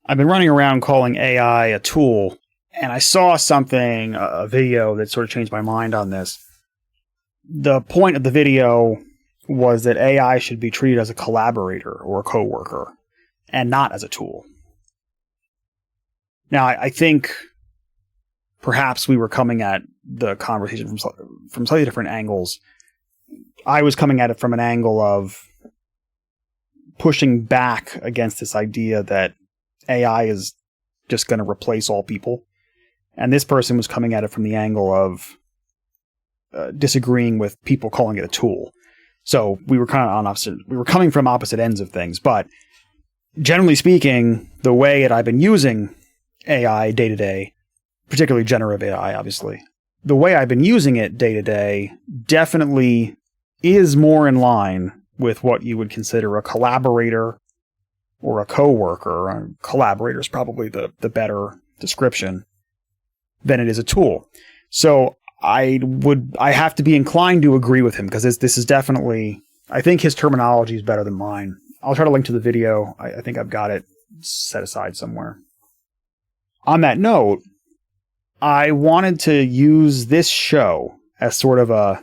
I've been running around calling AI a tool, and I saw something, a video that sort of changed my mind on this. The point of the video was that AI should be treated as a collaborator or a coworker, and not as a tool. Now, I think perhaps we were coming at the conversation from slightly different angles. I was coming at it from an angle of pushing back against this idea that AI is just going to replace all people. And this person was coming at it from the angle of disagreeing with people calling it a tool. So we were kind of on opposite. We were coming from opposite ends of things. But generally speaking, the way that I've been using AI day to day, particularly generative AI, obviously, the way I've been using it day to day definitely is more in line with what you would consider a collaborator or a coworker. A collaborator is probably the better description than it is a tool. So I have to be inclined to agree with him, because this is definitely, I think his terminology is better than mine. I'll try to link to the video. I think I've got it set aside somewhere. On that note, I wanted to use this show as sort of a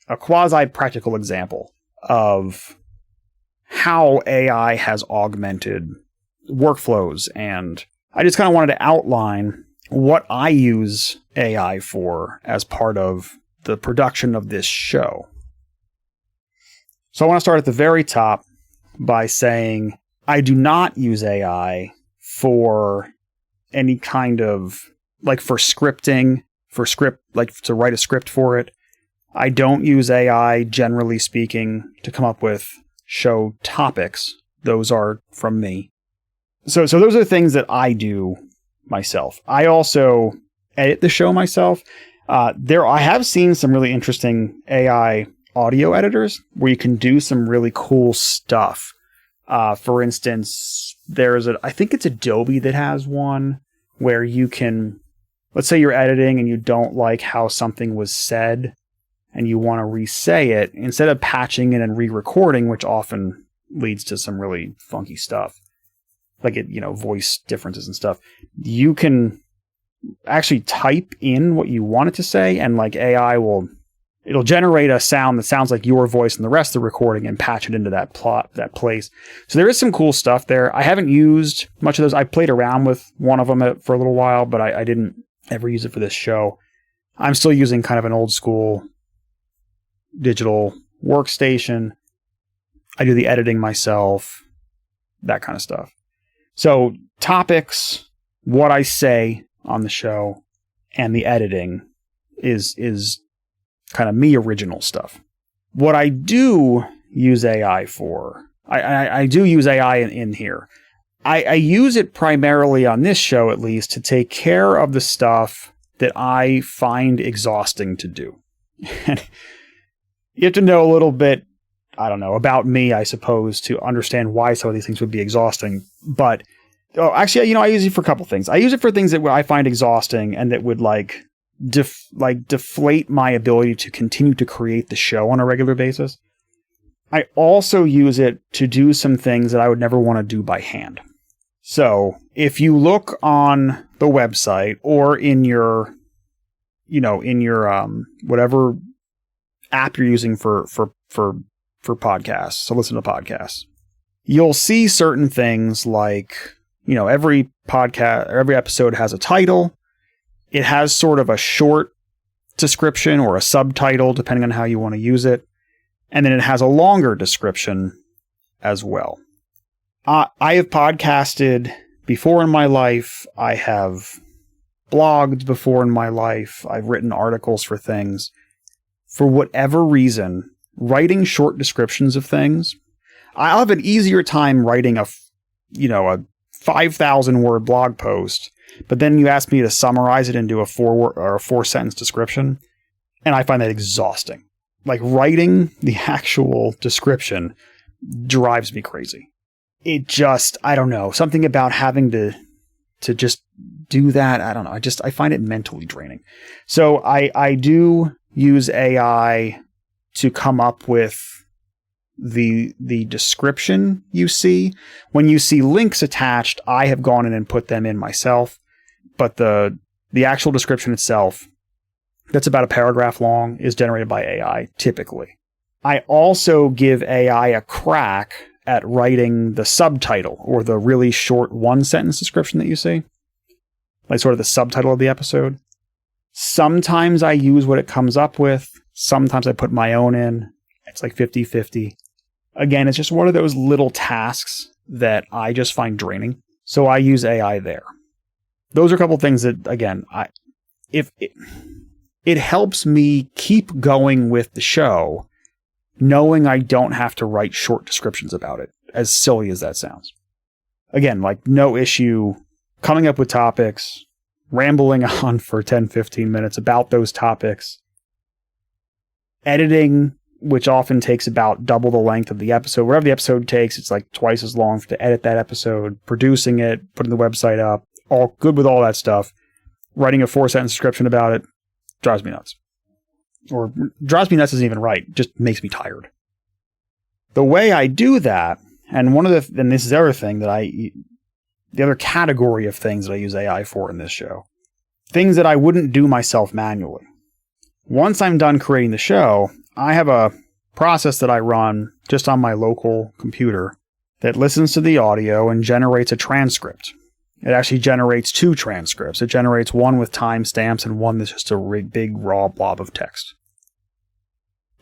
quasi-practical example of how AI has augmented workflows, and I just kind of wanted to outline what I use AI for as part of the production of this show. So I want to start at the very top by saying I do not use AI for any kind of, like, for scripting, like to write a script for it. I don't use AI, generally speaking, to come up with show topics. Those are from me. So those are things that I do myself. I also edit the show myself. I have seen some really interesting AI audio editors where you can do some really cool stuff. For instance, I think it's Adobe that has one where you can, let's say you're editing and you don't like how something was said and you want to re-say it, instead of patching it and re-recording, which often leads to some really funky stuff, like voice differences and stuff, you can actually type in what you want it to say, and like AI it'll generate a sound that sounds like your voice and the rest of the recording and patch it into that place. So there is some cool stuff there. I haven't used much of those. I played around with one of them for a little while, but I didn't ever use it for this show. I'm still using kind of an old school digital workstation. I do the editing myself, that kind of stuff. So topics, what I say on the show, and the editing is kind of me original stuff. What I do use AI for, I do use AI in here. I use it primarily on this show, at least, to take care of the stuff that I find exhausting to do. You have to know a little bit, I don't know, about me, I suppose, to understand why some of these things would be exhausting. But actually, I use it for a couple things. I use it for things that I find exhausting and that would deflate my ability to continue to create the show on a regular basis. I also use it to do some things that I would never want to do by hand. So if you look on the website or in your whatever app you're using for podcasts, so listen to podcasts, you'll see certain things like, every podcast or every episode has a title. It has sort of a short description or a subtitle, depending on how you want to use it. And then it has a longer description as well. I have podcasted before in my life. I have blogged before in my life. I've written articles for things. For whatever reason, writing short descriptions of things, I'll have an easier time writing a 5,000 word blog post. But then you ask me to summarize it into a 4-sentence description, and I find that exhausting. Like, writing the actual description drives me crazy. It just, I don't know, something about having to just do that, I don't know. I find it mentally draining. So I do use AI to come up with, the description you see. When you see links attached, I have gone in and put them in myself. But the actual description itself, that's about a paragraph long, is generated by AI, typically. I also give AI a crack at writing the subtitle, or the really short one-sentence description that you see. Like sort of the subtitle of the episode. Sometimes I use what it comes up with. Sometimes I put my own in. It's like 50-50. Again, it's just one of those little tasks that I just find draining. So I use AI there. Those are a couple things that, again, it helps me keep going with the show, knowing I don't have to write short descriptions about it, as silly as that sounds. Again, like no issue coming up with topics, rambling on for 10-15 minutes about those topics, editing, which often takes about double the length of the episode. Whatever the episode takes, it's like twice as long to edit that episode, producing it, putting the website up, all good with all that stuff. Writing a 4-sentence description about it drives me nuts. Or drives me nuts isn't even right, just makes me tired. The way I do that, and this is the other thing the other category of things that I use AI for in this show, things that I wouldn't do myself manually. Once I'm done creating the show, I have a process that I run just on my local computer that listens to the audio and generates a transcript. It actually generates 2 transcripts. It generates one with timestamps and one that's just a big raw blob of text.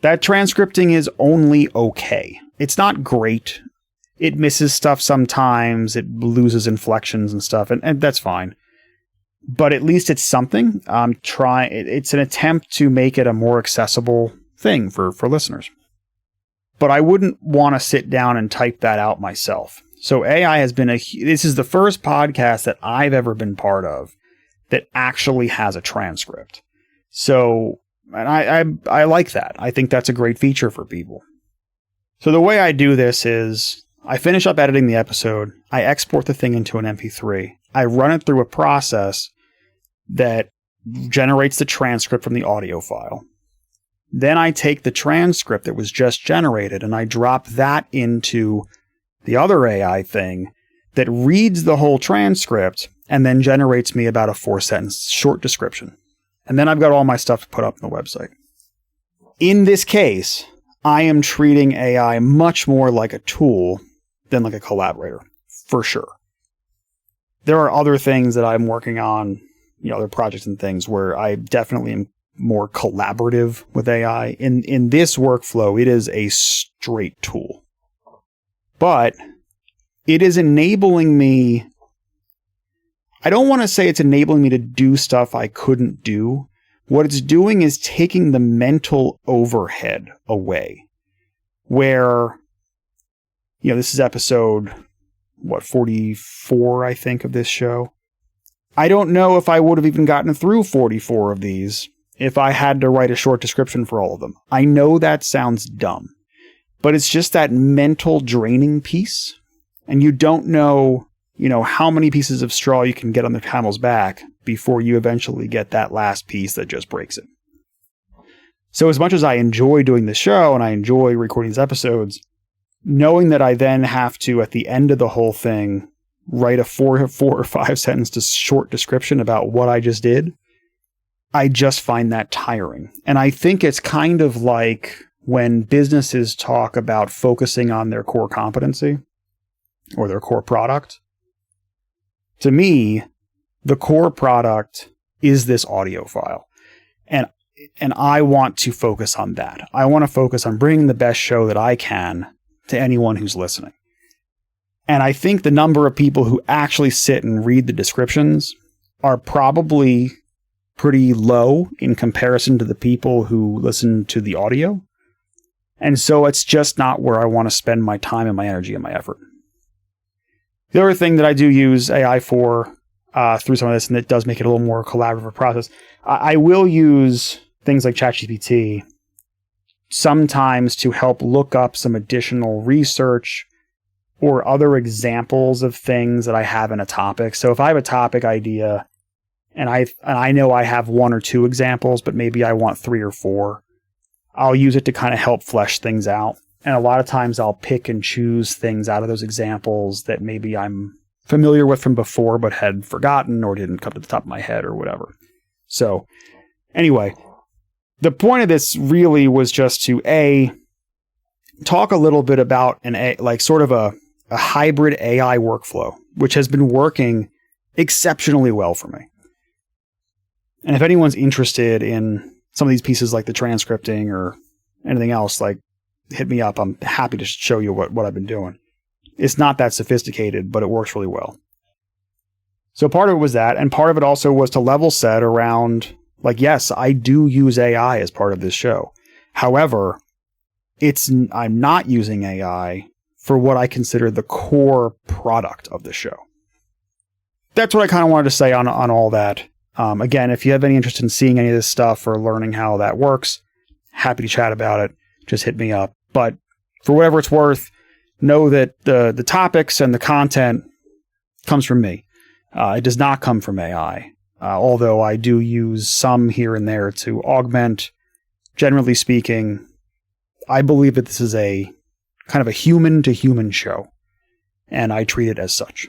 That transcripting is only okay. It's not great. It misses stuff sometimes. It loses inflections and stuff, and that's fine. But at least it's something. It's an attempt to make it a more accessible thing for listeners. But I wouldn't want to sit down and type that out myself. So AI has been this is the first podcast that I've ever been part of that actually has a transcript. So, and I like that. I think that's a great feature for people. So the way I do this is I finish up editing the episode. I export the thing into an MP3. I run it through a process that generates the transcript from the audio file. Then I take the transcript that was just generated and I drop that into the other AI thing that reads the whole transcript and then generates me about a 4-sentence short description. And then I've got all my stuff to put up on the website. In this case, I am treating AI much more like a tool than like a collaborator, for sure. There are other things that I'm working on, other projects and things where I definitely am more collaborative with AI. In this workflow, it is a straight tool. But it is enabling me. I don't want to say it's enabling me to do stuff I couldn't do. What it's doing is taking the mental overhead away. Where, this is episode, 44, I think, of this show. I don't know if I would have even gotten through 44 of these if I had to write a short description for all of them. I know that sounds dumb. But it's just that mental draining piece. And you don't know, how many pieces of straw you can get on the camel's back before you eventually get that last piece that just breaks it. So as much as I enjoy doing the show and I enjoy recording these episodes, knowing that I then have to, at the end of the whole thing, write a 4 or 5 sentence short description about what I just did, I just find that tiring. And I think it's kind of like when businesses talk about focusing on their core competency or their core product. To me, the core product is this audio file. And I want to focus on that. I want to focus on bringing the best show that I can to anyone who's listening. And I think the number of people who actually sit and read the descriptions are probably pretty low in comparison to the people who listen to the audio. And so it's just not where I want to spend my time and my energy and my effort. The other thing that I do use AI for through some of this, and it does make it a little more collaborative process, I will use things like ChatGPT sometimes to help look up some additional research or other examples of things that I have in a topic. So if I have a topic idea and I know I have 1 or 2 examples, but maybe I want 3 or 4, I'll use it to kind of help flesh things out. And a lot of times I'll pick and choose things out of those examples that maybe I'm familiar with from before, but had forgotten or didn't come to the top of my head or whatever. So anyway, the point of this really was just to talk a little bit about sort of a hybrid AI workflow, which has been working exceptionally well for me. And if anyone's interested in some of these pieces like the transcripting or anything else, like hit me up. I'm happy to show you what I've been doing. It's not that sophisticated, but it works really well. So part of it was that, and part of it also was to level set around, like, yes, I do use AI as part of this show. However, I'm not using AI for what I consider the core product of the show. That's what I kind of wanted to say on all that. Again, if you have any interest in seeing any of this stuff or learning how that works, happy to chat about it. Just hit me up. But for whatever it's worth, know that the topics and the content comes from me. It does not come from AI, although I do use some here and there to augment. Generally speaking, I believe that this is a kind of a human-to-human show, and I treat it as such.